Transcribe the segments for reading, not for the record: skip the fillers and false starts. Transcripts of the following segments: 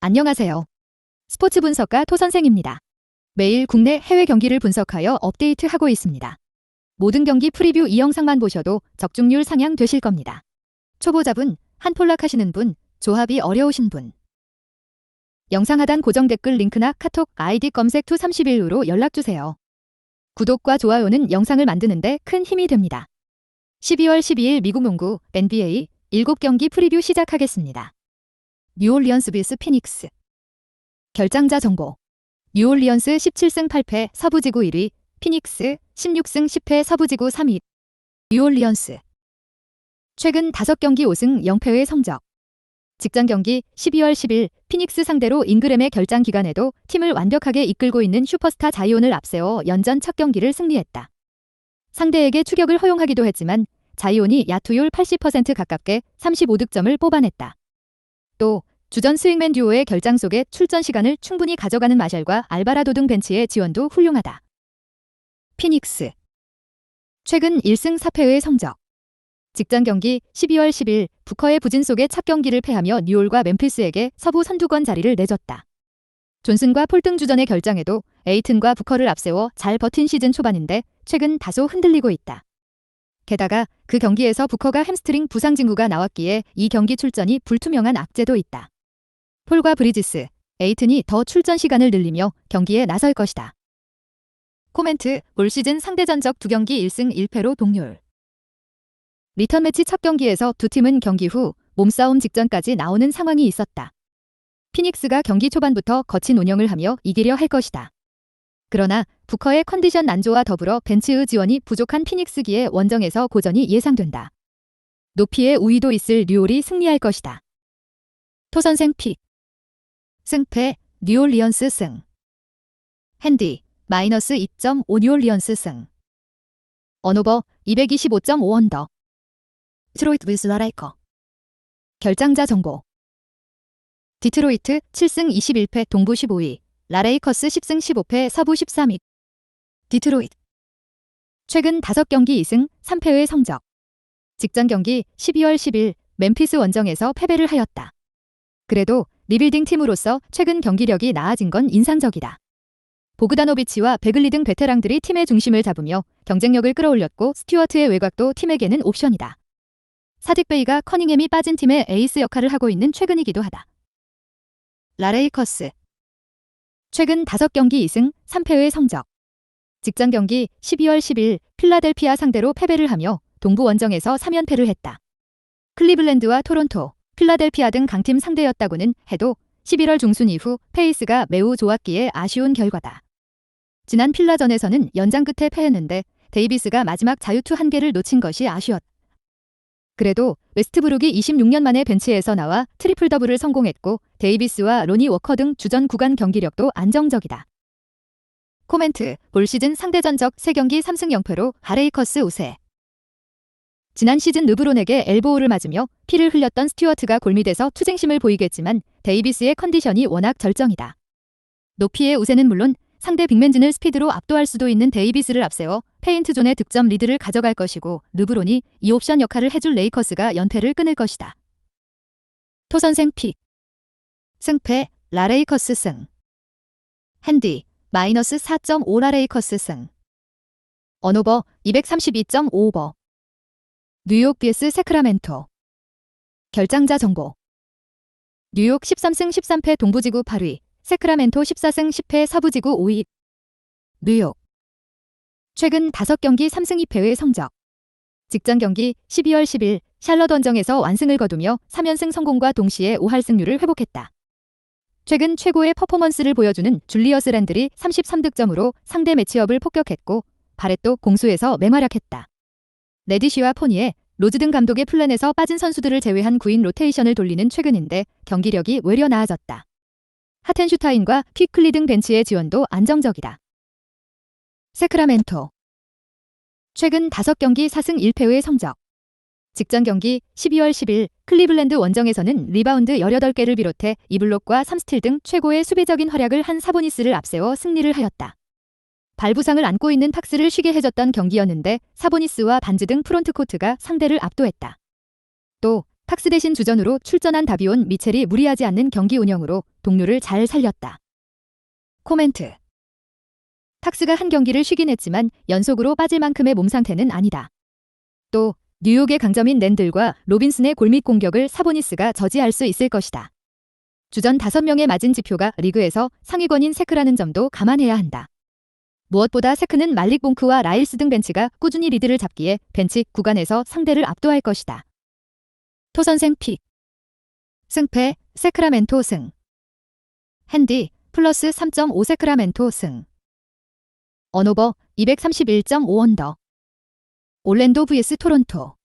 안녕하세요. 스포츠 분석가 토선생입니다. 매일 국내 해외 경기를 분석하여 업데이트하고 있습니다. 모든 경기 프리뷰 이 영상만 보셔도 적중률 상향 되실 겁니다. 초보자분, 한폴락 하시는 분, 조합이 어려우신 분. 영상 하단 고정 댓글 링크나 카톡 아이디 검색 투 31으로 연락주세요. 구독과 좋아요는 영상을 만드는데 큰 힘이 됩니다. 12월 12일 미국 농구 NBA 7경기 프리뷰 시작하겠습니다. 뉴올리언스 vs 피닉스. 결장자 정보. 뉴올리언스 17승 8패 서부지구 1위, 피닉스 16승 10패 서부지구 3위. 뉴올리언스. 최근 5경기 5승 0패의 성적. 직전 경기 12월 10일 피닉스 상대로 잉그램의 결장 기간에도 팀을 완벽하게 이끌고 있는 슈퍼스타 자이온을 앞세워 연전 첫 경기를 승리했다. 상대에게 추격을 허용하기도 했지만 자이온이 야투율 80% 가깝게 35득점을 뽑아냈다. 또 주전 스윙맨 듀오의 결장 속에 출전 시간을 충분히 가져가는 마샬과 알바라도 등 벤치의 지원도 훌륭하다. 피닉스. 최근 1승 4패의 성적. 직전 경기 12월 10일 부커의 부진 속에 첫 경기를 패하며 뉴올과 멤피스에게 서부 선두권 자리를 내줬다. 존슨과 폴등 주전의 결장에도 에이튼과 부커를 앞세워 잘 버틴 시즌 초반인데 최근 다소 흔들리고 있다. 게다가 그 경기에서 부커가 햄스트링 부상 징후가 나왔기에 이 경기 출전이 불투명한 악재도 있다. 폴과 브리지스, 에이튼이 더 출전 시간을 늘리며 경기에 나설 것이다. 코멘트, 올 시즌 상대 전적 2경기 1승 1패로 동률. 리턴 매치 첫 경기에서 두 팀은 경기 후 몸싸움 직전까지 나오는 상황이 있었다. 피닉스가 경기 초반부터 거친 운영을 하며 이기려 할 것이다. 그러나 부커의 컨디션 난조와 더불어 벤치의 지원이 부족한 피닉스기에 원정에서 고전이 예상된다. 높이의 우위도 있을 뉴올이 승리할 것이다. 토선생 픽. 승패, 뉴올리언스 승. 핸디, 마이너스 2.5 뉴올리언스 승. 언오버, 225.5 언더. 디트로이트 vs 라레이커. 결장자 정보. 디트로이트 7승 21패 동부 15위, 라레이커스 10승 15패 서부 13위. 디트로이트. 최근 5경기 2승 3패의 성적. 직전 경기 12월 10일 멤피스 원정에서 패배를 하였다. 그래도 리빌딩 팀으로서 최근 경기력이 나아진 건 인상적이다. 보그다노비치와 베글리 등 베테랑들이 팀의 중심을 잡으며 경쟁력을 끌어올렸고 스튜어트의 외곽도 팀에게는 옵션이다. 사딕 베이가 커닝햄이 빠진 팀의 에이스 역할을 하고 있는 최근이기도 하다. 라레이커스. 최근 5경기 2승 3패의 성적. 직전 경기 12월 10일 필라델피아 상대로 패배를 하며 동부 원정에서 3연패를 했다. 클리블랜드와 토론토, 필라델피아 등 강팀 상대였다고는 해도 11월 중순 이후 페이스가 매우 좋았기에 아쉬운 결과다. 지난 필라전에서는 연장 끝에 패했는데 데이비스가 마지막 자유투 1개를 놓친 것이 아쉬웠다. 그래도 웨스트브룩이 26년 만에 벤치에서 나와 트리플 더블을 성공했고 데이비스와 로니 워커 등 주전 구간 경기력도 안정적이다. 코멘트, 올 시즌 상대 전적 3경기 3승 0패로 라레이커스 우세. 지난 시즌 르브론에게 엘보우를 맞으며 피를 흘렸던 스튜어트가 골밑에서 투쟁심을 보이겠지만 데이비스의 컨디션이 워낙 절정이다. 높이의 우세는 물론 상대 빅맨진을 스피드로 압도할 수도 있는 데이비스를 앞세워 페인트존의 득점 리드를 가져갈 것이고 르브론이 이 옵션 역할을 해줄 레이커스가 연패를 끊을 것이다. 토선생 픽. 승패, 라레이커스 승. 핸디, 마이너스 4.5 라레이커스 승. 언오버, 232.5 오버. 뉴욕 vs 세크라멘토. 결장자 정보. 뉴욕 13승 13패 동부지구 8위, 세크라멘토 14승 10패 서부지구 5위. 뉴욕. 최근 5경기 3승 2패의 성적. 직전 경기 12월 10일 샬럿 원정에서 완승을 거두며 3연승 성공과 동시에 5할 승률을 회복했다. 최근 최고의 퍼포먼스를 보여주는 줄리어스 랜들이 33득점으로 상대 매치업을 폭격했고 바렛도 공수에서 맹활약했다. 레디쉬와 포니에, 로즈 등 감독의 플랜에서 빠진 선수들을 제외한 9인 로테이션을 돌리는 최근인데 경기력이 외려 나아졌다. 하텐슈타인과 퀴클리 등 벤치의 지원도 안정적이다. 세크라멘토. 최근 5경기 4승 1패의 성적. 직전 경기 12월 10일 클리블랜드 원정에서는 리바운드 18개를 비롯해 2블록과 3스틸 등 최고의 수비적인 활약을 한 사보니스를 앞세워 승리를 하였다. 발부상을 안고 있는 팍스를 쉬게 해줬던 경기였는데 사보니스와 반즈 등 프론트코트가 상대를 압도했다. 또 탁스 대신 주전으로 출전한 다비온 미첼이 무리하지 않는 경기 운영으로 동료를 잘 살렸다. 코멘트. 탁스가 한 경기를 쉬긴 했지만 연속으로 빠질 만큼의 몸 상태는 아니다. 또 뉴욕의 강점인 랜들과 로빈슨의 골밑 공격을 사보니스가 저지할 수 있을 것이다. 주전 5명의 맞은 지표가 리그에서 상위권인 세크라는 점도 감안해야 한다. 무엇보다 세크는 말릭 몽크와 라일스 등 벤치가 꾸준히 리드를 잡기에 벤치 구간에서 상대를 압도할 것이다. 토선생 픽. 승패 세크라멘토 승. 핸디 플러스 3.5 세크라멘토 승. 언오버 231.5 언더. 올랜도 vs 토론토.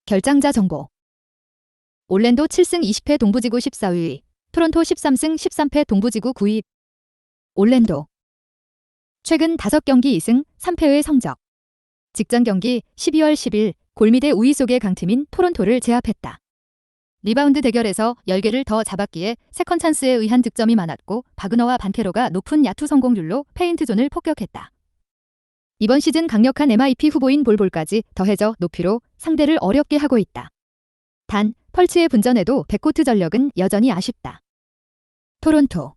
결장자 정보. 올랜도 7승 20패 동부지구 14위. 토론토 13승 13패 동부지구 9위. 올랜도. 최근 5경기 2승 3패의 성적. 직전 경기 12월 10일 골밑의 우위 속의 강팀인 토론토를 제압했다. 리바운드 대결에서 10개를 더 잡았기에 세컨 찬스에 의한 득점이 많았고 바그너와 반케로가 높은 야투 성공률로 페인트 존을 폭격했다. 이번 시즌 강력한 MIP 후보인 볼볼까지 더해져 높이로 상대를 어렵게 하고 있다. 단 펄츠의 분전에도 백코트 전력은 여전히 아쉽다. 토론토.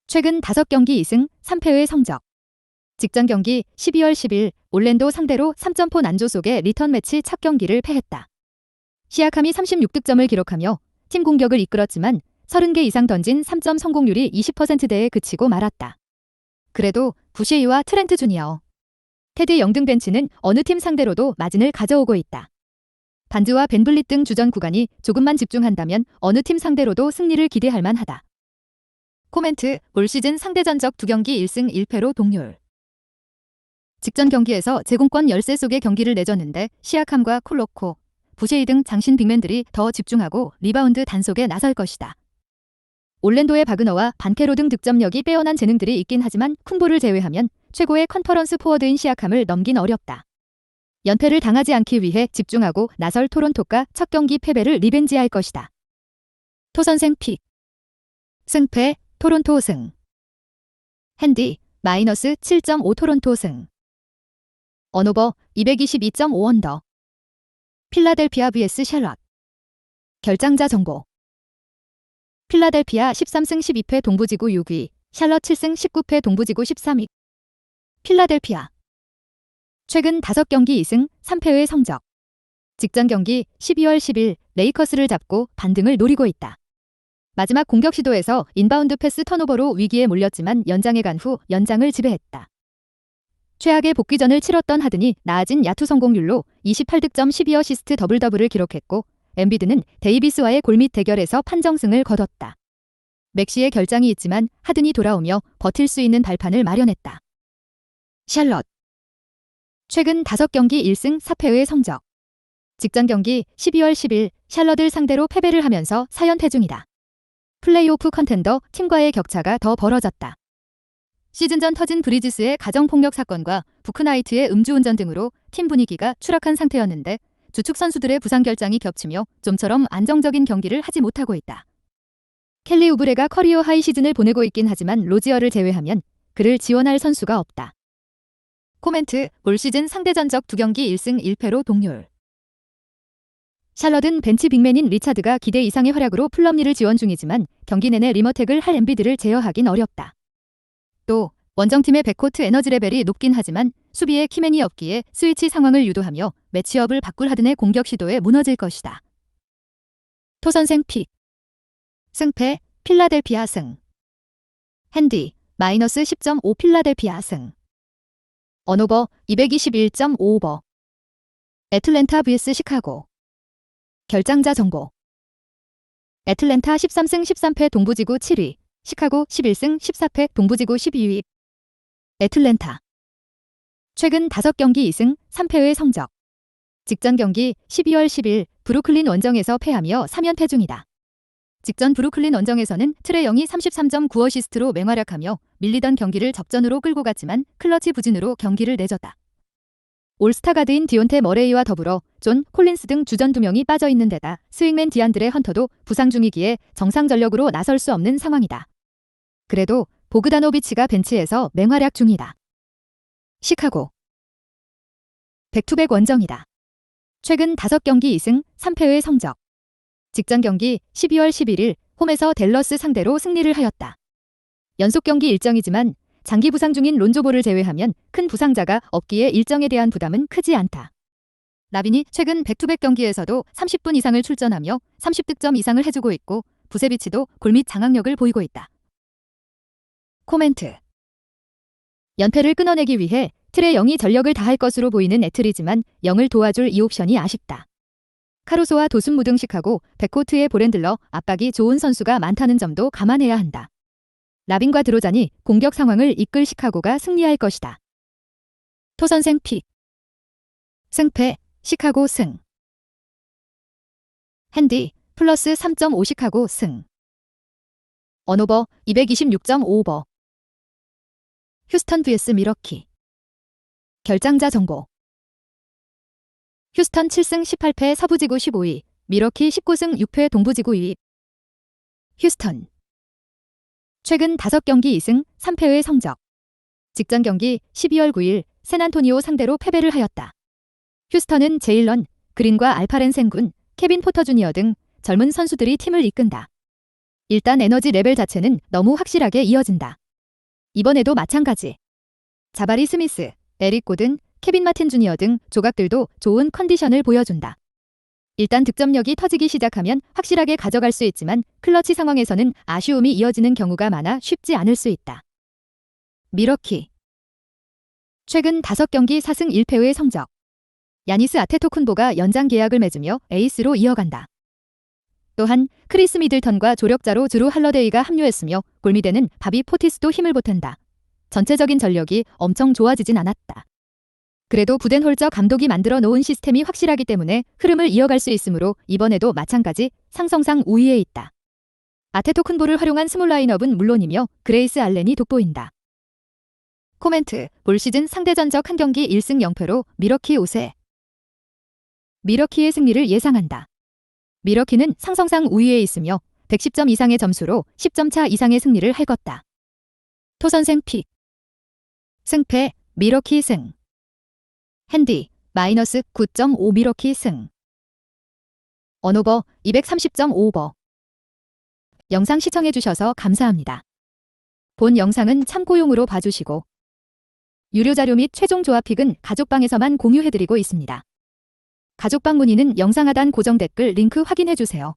최근 5경기 2승 3패의 성적. 직전 경기 12월 10일 올랜도 상대로 3점포 난조 속의 리턴 매치 첫 경기를 패했다. 시아캄이 36득점을 기록하며 팀 공격을 이끌었지만 30개 이상 던진 3점 성공률이 20%대에 그치고 말았다. 그래도 부시이와 트렌트 주니어, 테드 영등 벤치는 어느 팀 상대로도 마진을 가져오고 있다. 반드와 벤블릿 등 주전 구간이 조금만 집중한다면 어느 팀 상대로도 승리를 기대할 만하다. 코멘트. 올 시즌 상대 전적 2경기 1승 1패로 동률. 직전 경기에서 제공권 열세 속의 경기를 내줬는데 시아캄과 콜로코, 부셰이 등 장신 빅맨들이 더 집중하고 리바운드 단속에 나설 것이다. 올랜도의 바그너와 반케로 등 득점력이 빼어난 재능들이 있긴 하지만 쿤보를 제외하면 최고의 컨퍼런스 포워드인 시아캄을 넘긴 어렵다. 연패를 당하지 않기 위해 집중하고 나설 토론토가 첫 경기 패배를 리벤지할 것이다. 토선생 픽. 승패 토론토 승. 핸디 마이너스 7.5 토론토 승. 언오버 222.5 언더. 필라델피아 vs 샬럿. 결장자 정보. 필라델피아 13승 12패 동부지구 6위, 샬럿 7승 19패 동부지구 13위. 필라델피아. 최근 5경기 2승 3패의 성적. 직전 경기 12월 10일 레이커스를 잡고 반등을 노리고 있다. 마지막 공격 시도에서 인바운드 패스 턴오버로 위기에 몰렸지만 연장에 간 후 연장을 지배했다. 최악의 복귀전을 치렀던 하든이 나아진 야투 성공률로 28득점 12어시스트 더블더블을 기록했고 엠비드는 데이비스와의 골밑 대결에서 판정승을 거뒀다. 맥시의 결장이 있지만 하든이 돌아오며 버틸 수 있는 발판을 마련했다. 샬럿. 최근 5경기 1승 4패의 성적. 직전 경기 12월 10일 샬럿을 상대로 패배를 하면서 4연패 중이다. 플레이오프 컨텐더 팀과의 격차가 더 벌어졌다. 시즌 전 터진 브리지스의 가정폭력 사건과 부크나이트의 음주운전 등으로 팀 분위기가 추락한 상태였는데 주축 선수들의 부상 결장이 겹치며 좀처럼 안정적인 경기를 하지 못하고 있다. 켈리 우브레가 커리어 하이 시즌을 보내고 있긴 하지만 로지어를 제외하면 그를 지원할 선수가 없다. 코멘트. 올 시즌 상대 전적 2경기 1승 1패로 동률. 샬럿은 벤치 빅맨인 리차드가 기대 이상의 활약으로 플럼리를 지원 중이지만 경기 내내 리머텍을 할 엠비드를 제어하긴 어렵다. 또 원정팀의 백코트 에너지 레벨이 높긴 하지만 수비에 키맨이 없기에 스위치 상황을 유도하며 매치업을 바꿀 하든의 공격 시도에 무너질 것이다. 토선생 픽. 승패 필라델피아 승. 핸디 마이너스 10.5 필라델피아 승. 언오버 221.5 오버. 애틀랜타 vs 시카고. 결장자 정보. 애틀랜타 13승 13패 동부지구 7위, 시카고 11승 14패 동부지구 12위. 애틀랜타. 최근 5경기 2승 3패의 성적. 직전 경기 12월 10일 브루클린 원정에서 패하며 3연패 중이다. 직전 브루클린 원정에서는 트레 영이 33.9어시스트로 맹활약하며 밀리던 경기를 접전으로 끌고 갔지만 클러치 부진으로 경기를 내줬다. 올스타 가드인 디온테 머레이와 더불어 존 콜린스 등 주전 2명이 빠져있는 데다 스윙맨 디안드레 헌터도 부상 중이기에 정상 전력으로 나설 수 없는 상황이다. 그래도 보그다노비치가 벤치에서 맹활약 중이다. 시카고. 백투백 원정이다. 최근 5경기 2승 3패의 성적. 직전 경기 12월 11일 홈에서 댈러스 상대로 승리를 하였다. 연속 경기 일정이지만 장기 부상 중인 론조볼을 제외하면 큰 부상자가 없기에 일정에 대한 부담은 크지 않다. 라빈이 최근 백투백 경기에서도 30분 이상을 출전하며 30득점 이상을 해주고 있고 부세비치도 골밑 장악력을 보이고 있다. 코멘트. 연패를 끊어내기 위해 트레 영이 전력을 다할 것으로 보이는 애틀이지만 영을 도와줄 이 옵션이 아쉽다. 카루소와 도순무 등 시카고 백코트의 볼핸들러 압박이 좋은 선수가 많다는 점도 감안해야 한다. 라빈과 드로잔이 공격 상황을 이끌 시카고가 승리할 것이다. 토선생 픽. 승패 시카고 승. 핸디 플러스 3.5 시카고 승. 언오버 226.5오버. 휴스턴 vs 미러키. 결장자 정보. 휴스턴 7승 18패 서부지구 15위, 미러키 19승 6패 동부지구 2위. 휴스턴. 최근 5경기 2승 3패의 성적. 직전 경기 12월 9일 샌안토니오 상대로 패배를 하였다. 휴스턴은 제일런, 그린과 알파렌 생군, 케빈 포터 주니어 등 젊은 선수들이 팀을 이끈다. 일단 에너지 레벨 자체는 너무 확실하게 이어진다. 이번에도 마찬가지. 자바리 스미스, 에릭 고든, 케빈 마틴 주니어 등 조각들도 좋은 컨디션을 보여준다. 일단 득점력이 터지기 시작하면 확실하게 가져갈 수 있지만 클러치 상황에서는 아쉬움이 이어지는 경우가 많아 쉽지 않을 수 있다. 미러키. 최근 5경기 4승 1패의 성적. 야니스 아테토쿤보가 연장 계약을 맺으며 에이스로 이어간다. 또한 크리스 미들턴과 조력자로 드루 할러데이가 합류했으며 골미대는 바비 포티스도 힘을 보탠다. 전체적인 전력이 엄청 좋아지진 않았다. 그래도 부덴홀저 감독이 만들어 놓은 시스템이 확실하기 때문에 흐름을 이어갈 수 있으므로 이번에도 마찬가지 상성상 우위에 있다. 아테토쿤보를 활용한 스몰 라인업은 물론이며 그레이스 알렌이 돋보인다. 코멘트. 올 시즌 상대전적 한 경기 1승 0패로 미러키 5세. 미러키의 승리를 예상한다. 미러키는 상성상 우위에 있으며 110점 이상의 점수로 10점 차 이상의 승리를 할 것다. 토선생 픽. 승패 미러키 승. 핸디 마이너스 9.5 미러키 승. 언오버 230.5오버. 영상 시청해주셔서 감사합니다. 본 영상은 참고용으로 봐주시고 유료 자료 및 최종 조합 픽은 가족방에서만 공유해드리고 있습니다. 가족방 문의는 영상 하단 고정 댓글 링크 확인해주세요.